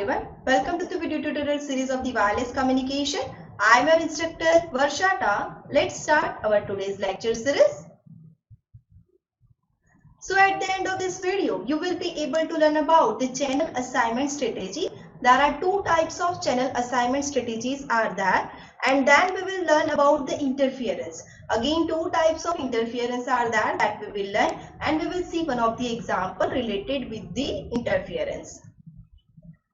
everyone. Welcome to the video tutorial series of the wireless communication. I am your instructor Varshata. Let's start our today's lecture series. So at the end of this video, you will be able to learn about the channel assignment strategy. There are two types of channel assignment strategies are there, and then we will learn about the interference. Again, two types of interference are there that we will learn, and we will see one of the example related with the interference.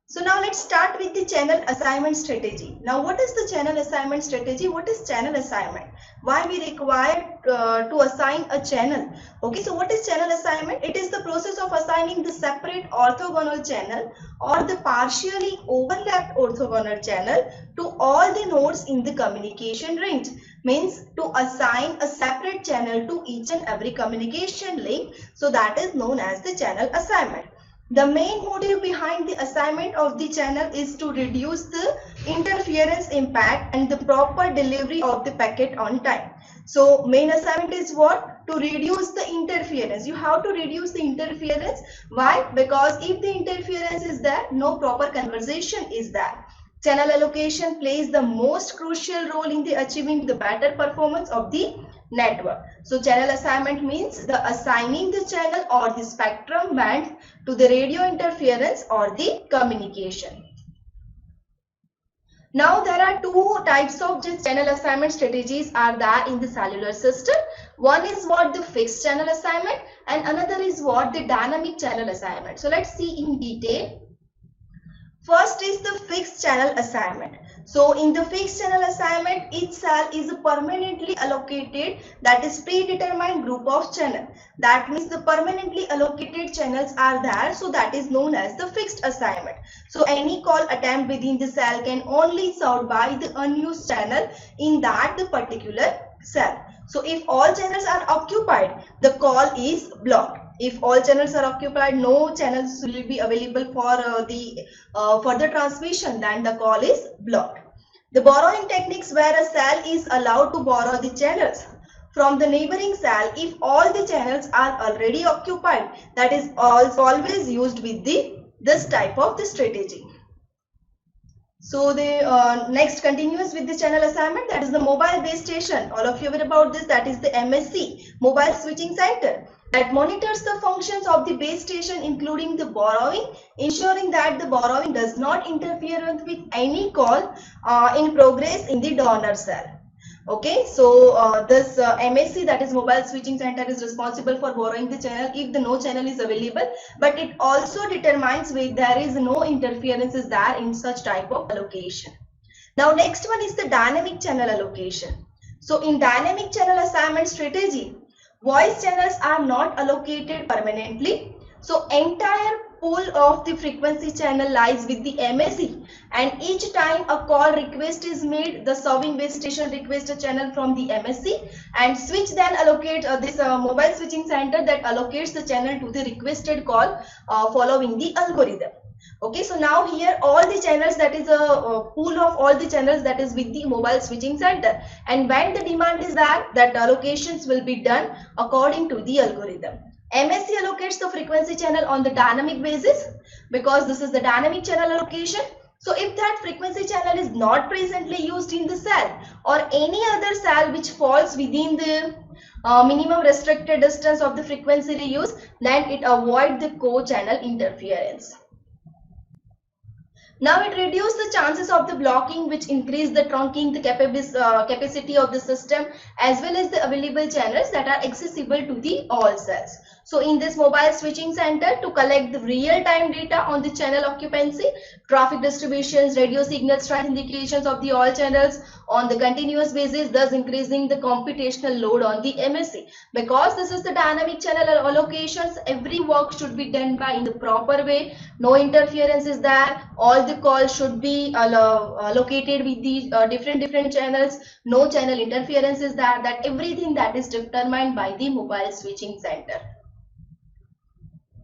So now let's start with the channel assignment strategy. Now what is the channel assignment strategy? What is channel assignment? Why we require to assign a channel? Okay, so what is channel assignment? It is the process of assigning the separate orthogonal channel or the partially overlapped orthogonal channel to all the nodes in the communication range. Means to assign a separate channel to each and every communication link. So that is known as the channel assignment. The main motive behind the assignment of the channel is to reduce the interference impact and the proper delivery of the packet on time. So main assignment is what? To reduce the interference. You have to reduce the interference. Why? Because if the interference is there, no proper conversation is there. Channel allocation plays the most crucial role in the achieving the better performance of the network. So channel assignment means the assigning the channel or the spectrum band to the radio interference or the communication. Now there are two types of channel assignment strategies are there in the cellular system. One is what the fixed channel assignment and another is what the dynamic channel assignment. So let's see in detail. First is the fixed channel assignment. So in the fixed channel assignment, each cell is permanently allocated, that is predetermined group of channel. That means the permanently allocated channels are there, so that is known as the fixed assignment. So any call attempt within the cell can only served by the unused channel in that the particular cell. So if all channels are occupied, the call is blocked. If all channels are occupied, no channels will be available for the further transmission, then the call is blocked. The borrowing techniques where a cell is allowed to borrow the channels from the neighboring cell if all the channels are already occupied. That is always used with this type of the strategy. So the next continues with the channel assignment, that is the mobile base station. All of you aware about this, that is the MSC, mobile switching center, that monitors the functions of the base station including the borrowing, ensuring that the borrowing does not interfere with any call in progress in the donor cell. Okay, so this MSC, that is mobile switching center, is responsible for borrowing the channel if the no channel is available, but it also determines where there is no interference is there in such type of allocation. Now next one is the dynamic channel allocation. So in dynamic channel assignment strategy, voice channels are not allocated permanently. So entire pool of the frequency channel lies with the MSC, and each time a call request is made, the serving base station requests a channel from the MSC, and switch then allocates this mobile switching center that allocates the channel to the requested call following the algorithm. Okay, so now here all the channels, that is a pool of all the channels that is with the mobile switching center, and when the demand is there, that allocations will be done according to the algorithm. MSC allocates the frequency channel on the dynamic basis because this is the dynamic channel allocation. So if that frequency channel is not presently used in the cell or any other cell which falls within the minimum restricted distance of the frequency reuse, then it avoids the co-channel interference. Now it reduces the chances of the blocking, which increase the trunking the capacity of the system as well as the available channels that are accessible to the all cells. So in this mobile switching center, to collect the real-time data on the channel occupancy, traffic distributions, radio signal strength indications of the all channels on the continuous basis, thus increasing the computational load on the MSC. Because this is the dynamic channel allocations, every work should be done by in the proper way. No interference is there. All the calls should be located with the different channels. No channel interference is there. That everything that is determined by the mobile switching center.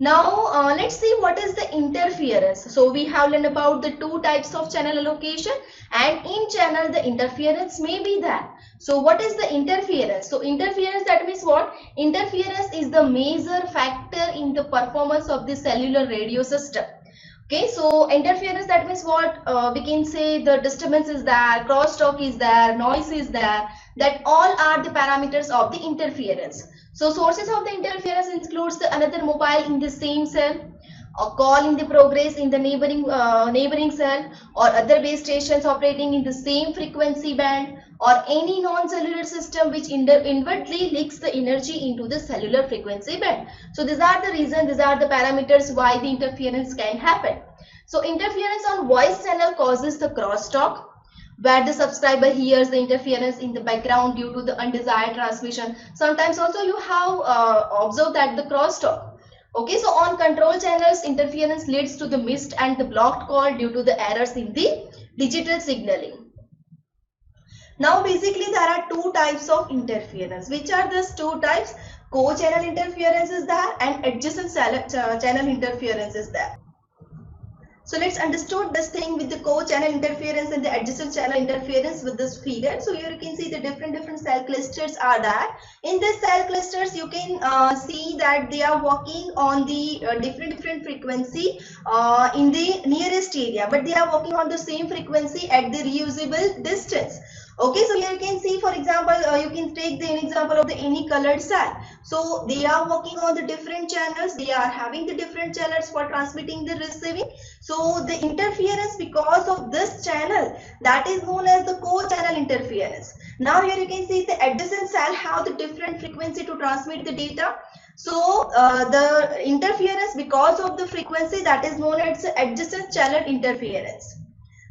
Now let's see what is the interference. So we have learned about the two types of channel allocation, and in channel the interference may be there. So what is the interference? So interference, that means what? Interference is the major factor in the performance of the cellular radio system. Okay, so interference, that means what? We can say the disturbance is there, crosstalk is there, noise is there. That all are the parameters of the interference. So sources of the interference includes the another mobile in the same cell, a call in the progress in the neighboring cell, or other base stations operating in the same frequency band, or any non-cellular system which inwardly leaks the energy into the cellular frequency band. So these are the reasons, these are the parameters why the interference can happen. So interference on voice channel causes the crosstalk, where the subscriber hears the interference in the background due to the undesired transmission. Sometimes also you have observed that the crosstalk. Okay, so on control channels, interference leads to the missed and the blocked call due to the errors in the digital signaling. Now basically there are two types of interference. Which are these two types? Co-channel interference is there and adjacent channel interference is there. So let's understand this thing with the co-channel interference and the adjacent channel interference with this figure. So here you can see the different cell clusters are there. In this cell clusters, you can see that they are working on the different frequency in the nearest area, but they are working on the same frequency at the reusable distance. Okay, so here you can see, for example, you can take the example of the any colored cell. So they are working on the different channels. They are having the different channels for transmitting the receiving. So the interference because of this channel, that is known as the co-channel interference. Now here you can see the adjacent cell have the different frequency to transmit the data. So the interference because of the frequency, that is known as adjacent channel interference.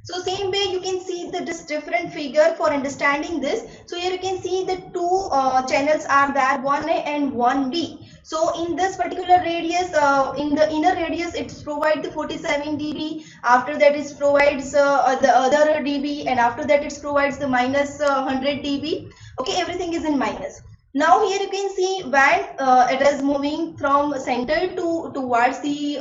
So same way you can see this different figure for understanding this. So here you can see the two channels are there, 1A and 1B. So in this particular radius, in the inner radius, it provides the 47 dB. After that, it provides the other dB, and after that, it provides the minus 100 dB. Okay, everything is in minus. Now here you can see when it is moving from center towards the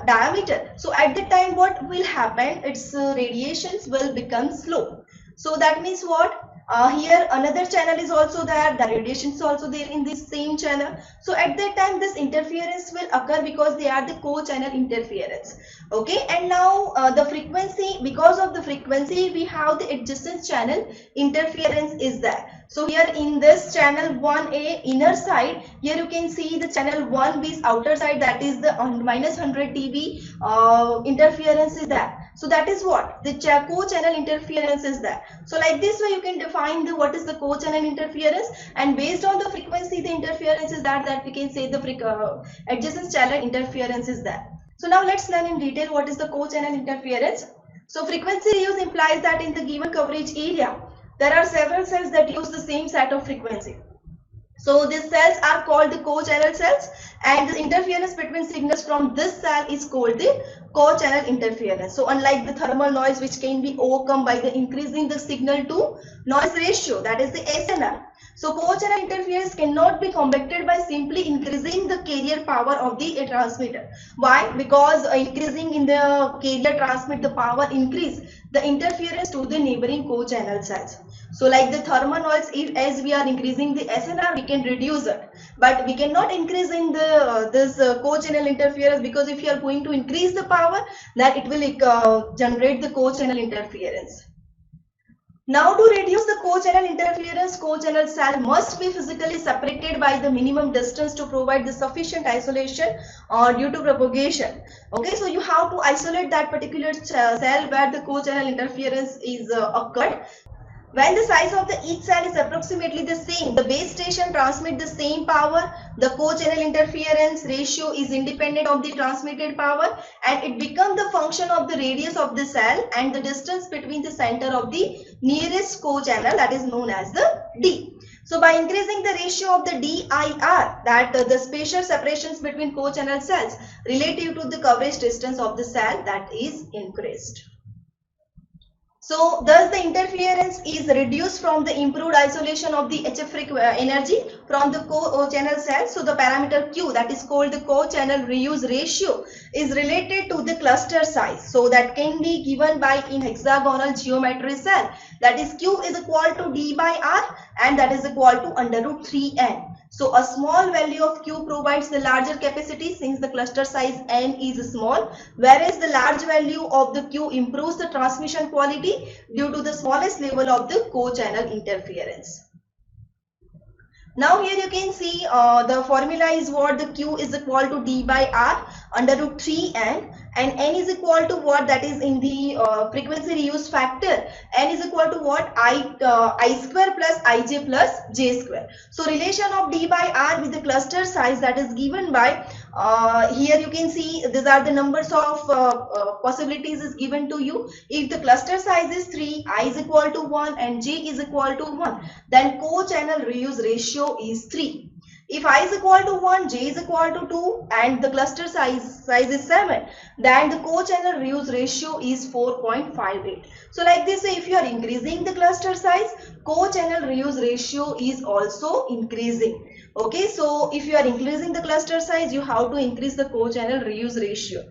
diameter. So at the time what will happen, its radiations will become slow. So that means what? Here another channel is also there, the radiation is also there in this same channel. So at that time this interference will occur because they are the co-channel interference. Okay, and now the frequency, because of the frequency we have the adjacent channel interference is there. So here in this channel 1A inner side, here you can see the channel 1B's outer side, that is the minus 100 dB interference is there. So that is what the co-channel interference is there. So like this way you can define the what is the co-channel interference, and based on the frequency the interference is that we can say the adjacent channel interference is there. So now let's learn in detail what is the co-channel interference. So frequency reuse implies that in the given coverage area there are several cells that use the same set of frequency. So these cells are called the co-channel cells, and the interference between signals from this cell is called the co-channel interference. So unlike the thermal noise, which can be overcome by the increasing the signal to noise ratio, that is the SNR. So co-channel interference cannot be combated by simply increasing the carrier power of the transmitter. Why? Because increasing in the carrier transmit the power increase the interference to the neighboring co-channel cells. So like the thermal noise, if as we are increasing the SNR, we can reduce it, but we cannot increase in the this co-channel interference, because if you are going to increase the power, that it will generate the co-channel interference. Now to reduce the co-channel interference, co-channel cell must be physically separated by the minimum distance to provide the sufficient isolation due to propagation. Okay, so you have to isolate that particular cell where the co-channel interference is occurred. When the size of each cell is approximately the same, the base station transmit the same power, the co-channel interference ratio is independent of the transmitted power, and it becomes the function of the radius of the cell and the distance between the center of the nearest co-channel, that is known as the D. So by increasing the ratio of the DIR, that the spatial separations between co-channel cells relative to the coverage distance of the cell, that is increased. So thus the interference is reduced from the improved isolation of the HF energy from the co-channel cell. So the parameter Q, that is called the co-channel reuse ratio, is related to the cluster size. So that can be given by in hexagonal geometry cell, that is Q is equal to D by R, and that is equal to under root 3n. So a small value of Q provides the larger capacity since the cluster size N is small, whereas the large value of the Q improves the transmission quality due to the smallest level of the co-channel interference. Now here you can see the formula is what the Q is equal to D by R under root 3N, and N is equal to what, that is in the frequency reuse factor, N is equal to what, I square plus Ij plus J square. So relation of D by R with the cluster size that is given by here you can see these are the numbers of possibilities is given to you. If the cluster size is 3, I is equal to 1 and J is equal to 1, then co-channel reuse ratio is 3. If I is equal to 1, J is equal to 2 and the cluster size is 7, then the co-channel reuse ratio is 4.58. So like this, if you are increasing the cluster size, co-channel reuse ratio is also increasing. Okay, so if you are increasing the cluster size, you have to increase the co-channel reuse ratio.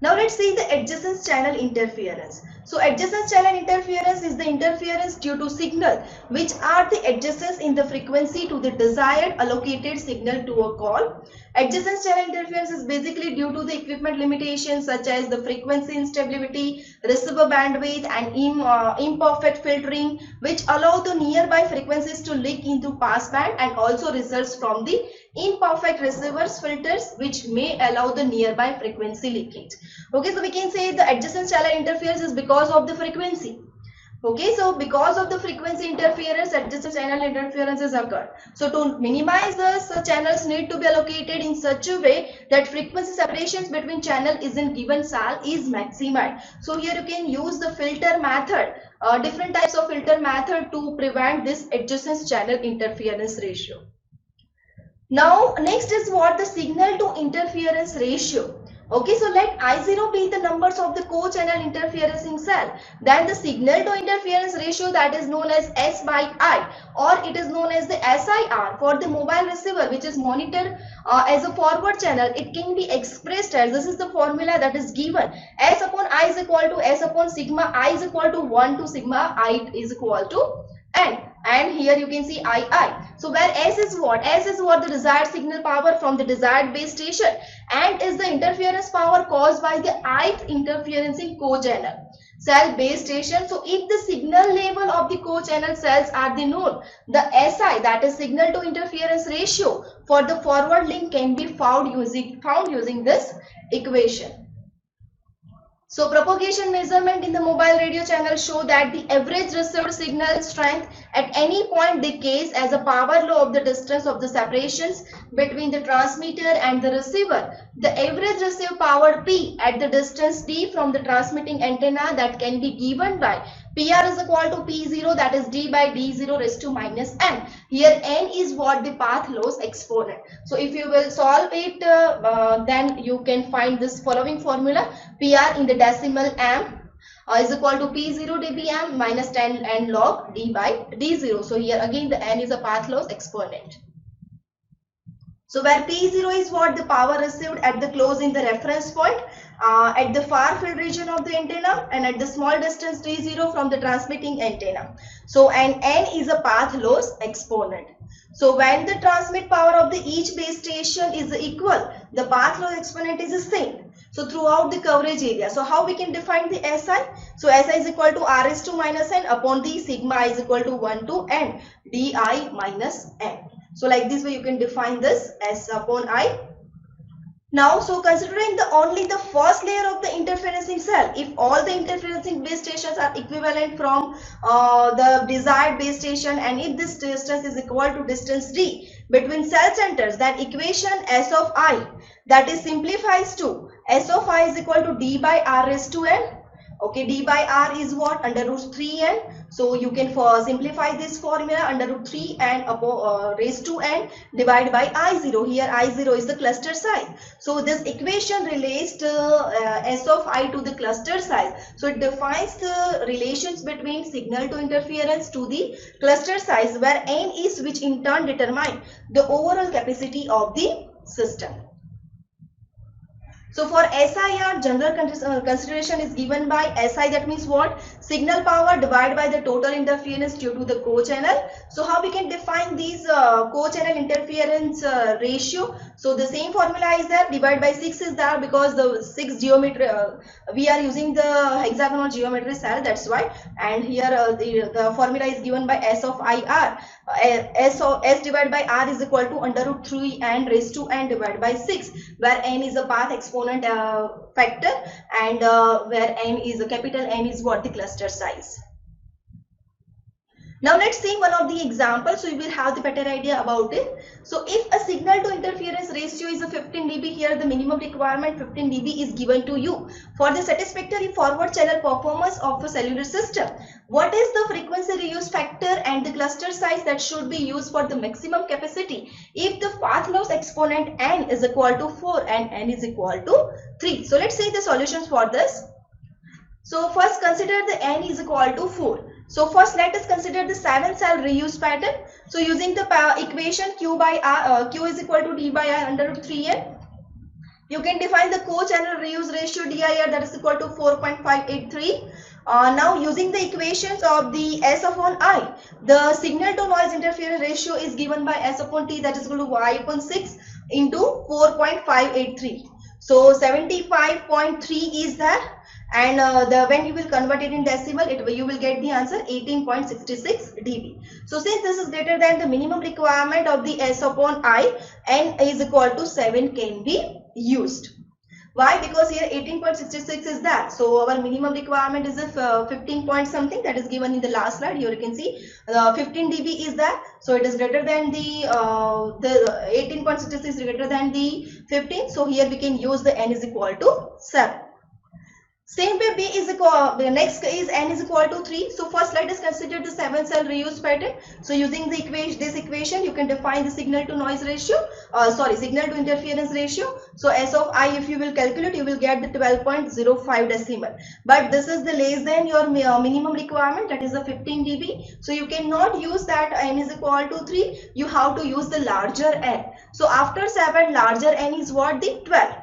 Now let's see the adjacent channel interference. So adjacent channel interference is the interference due to signal which are the adjacents in the frequency to the desired allocated signal to a call. Adjacent channel interference is basically due to the equipment limitations such as the frequency instability, receiver bandwidth and imperfect filtering, which allow the nearby frequencies to leak into passband, and also results from the imperfect receivers filters which may allow the nearby frequency leakage. Okay, so we can say the adjacent channel interference is because of the frequency. Okay, so because of the frequency interference, adjacent channel interference is occurred. So to minimize this, channels need to be allocated in such a way that frequency separations between channel is in given cell is maximized. So here you can use the filter method, different types of filter method to prevent this adjacent channel interference ratio. Now next is what, the signal to interference ratio. Okay, so let I0 be the numbers of the co-channel interferencing cell. Then the signal to interference ratio, that is known as S by I, or it is known as the SIR for the mobile receiver which is monitored as a forward channel. It can be expressed as, this is the formula that is given, S upon I is equal to S upon sigma I is equal to 1 to sigma I is equal to N. And here you can see II. So where S is what? S is what, the desired signal power from the desired base station, and is the interference power caused by the ith interferencing co-channel cell base station. So if the signal level of the co-channel cells are the known, the SI, that is signal to interference ratio for the forward link, can be found using this equation. So propagation measurement in the mobile radio channel show that the average received signal strength at any point decays as a power law of the distance of the separations between the transmitter and the receiver. The average received power P at the distance D from the transmitting antenna, that can be given by PR is equal to P0, that is D by D0 raised to minus N. Here N is what, the path loss exponent. So if you will solve it, then you can find this following formula. PR in the decimal M is equal to P0 dBm minus 10 N log D by D0. So here again the N is a path loss exponent. So where P0 is what, the power received at the close in the reference point, at the far field region of the antenna, and at the small distance T0 from the transmitting antenna. So and N is a path loss exponent. So when the transmit power of the each base station is equal, the path loss exponent is the same. So throughout the coverage area. So how we can define the SI? So SI is equal to R raised to minus N upon the sigma I is equal to 1 to N Di minus N. So like this way you can define this S upon I. Now, so considering only the first layer of the interferencing cell, if all the interferencing base stations are equivalent from the desired base station, and if this distance is equal to distance D between cell centers, then equation S of I, that is simplifies to S of I is equal to D by R raised to N. Okay, D by R is what? Under root 3N. So you can simplify this formula, under root 3N raised to N divided by I0. Here I0 is the cluster size. So this equation relates S of I to the cluster size. So it defines the relations between signal to interference to the cluster size, where N is which in turn determine the overall capacity of the system. So for SIR, general consideration is given by SI, that means what? Signal power divided by the total interference due to the co-channel. So how we can define these co-channel interference ratio? So the same formula is there, divided by 6 is there, because the 6 geometry, we are using the hexagonal geometry cell, that's why. And here the formula is given by S of IR. S divided by R is equal to under root 3 and raised to n divided by 6, where n is a path exponent factor, and where n is a capital N is what? The cluster size. Now let's see one of the examples, so you will have the better idea about it. So if a signal to interference ratio is a 15 dB, here the minimum requirement 15 dB is given to you for the satisfactory forward channel performance of a cellular system. What is the frequency reuse factor and the cluster size that should be used for the maximum capacity if the path loss exponent n is equal to 4 and n is equal to 3? So let's see the solutions for this. So first consider the n is equal to 4. So first let us consider the 7 cell reuse pattern. So using the equation Q by R, Q is equal to D by R under root 3n. You can define the co-channel reuse ratio DIR, that is equal to 4.583. Now using the equations of the S upon I, the signal to noise interference ratio is given by S upon T, that is equal to Y upon 6 into 4.583. So 75.3 is that. And when you will convert it in decimal, you will get the answer 18.66 dB. So since this is greater than the minimum requirement of the S upon I, n is equal to 7 can be used. Why? Because here 18.66 is that. So our minimum requirement is 15 point something, that is given in the last slide. Here you can see 15 dB is that. So it is greater than the 18.66 is greater than the 15. So here we can use the n is equal to 7. Same way B is equal, the next is n is equal to 3. So first let us consider the 7 cell reuse pattern. So using the this equation, you can define the signal to noise ratio, signal to interference ratio. So S of I, if you will calculate, you will get the 12.05 decimal. But this is the less than your minimum requirement, that is the 15 dB. So you cannot use that n is equal to 3. You have to use the larger n. So after 7, larger n is what? The 12.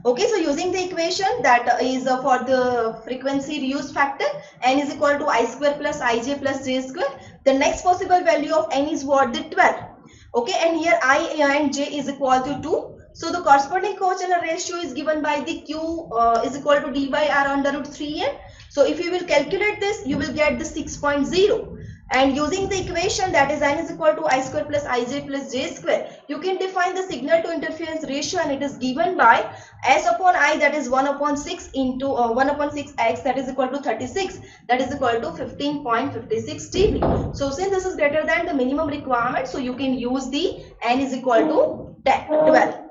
Okay, so using the equation that is for the frequency reuse factor, n is equal to I square plus ij plus j square. The next possible value of n is what? The 12. Okay, and here I and j is equal to 2. So the corresponding co-channel ratio is given by the Q is equal to D by R under root 3n. So if you will calculate this, you will get the 6.0. And using the equation that is n is equal to I square plus ij plus j square, you can define the signal to interference ratio, and it is given by S upon I, that is 1 upon 6 into 1 upon 6x, that is equal to 36, that is equal to 15.56 dB. So since this is greater than the minimum requirement, so you can use the n is equal to 12.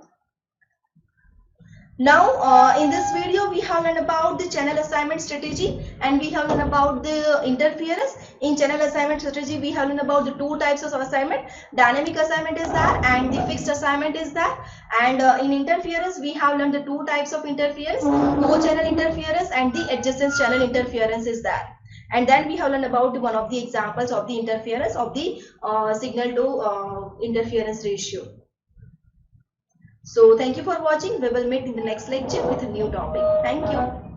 Now in this video we have learned about the channel assignment strategy, and we have learned about the interference. In channel assignment strategy we have learned about the two types of assignment. Dynamic assignment is there and the fixed assignment is there. And in interference we have learned the two types of interference, co-channel interference and the adjacent channel interference is there. And then we have learned about one of the examples of the interference of the signal to interference ratio. So thank you for watching. We will meet in the next lecture with a new topic. Thank you.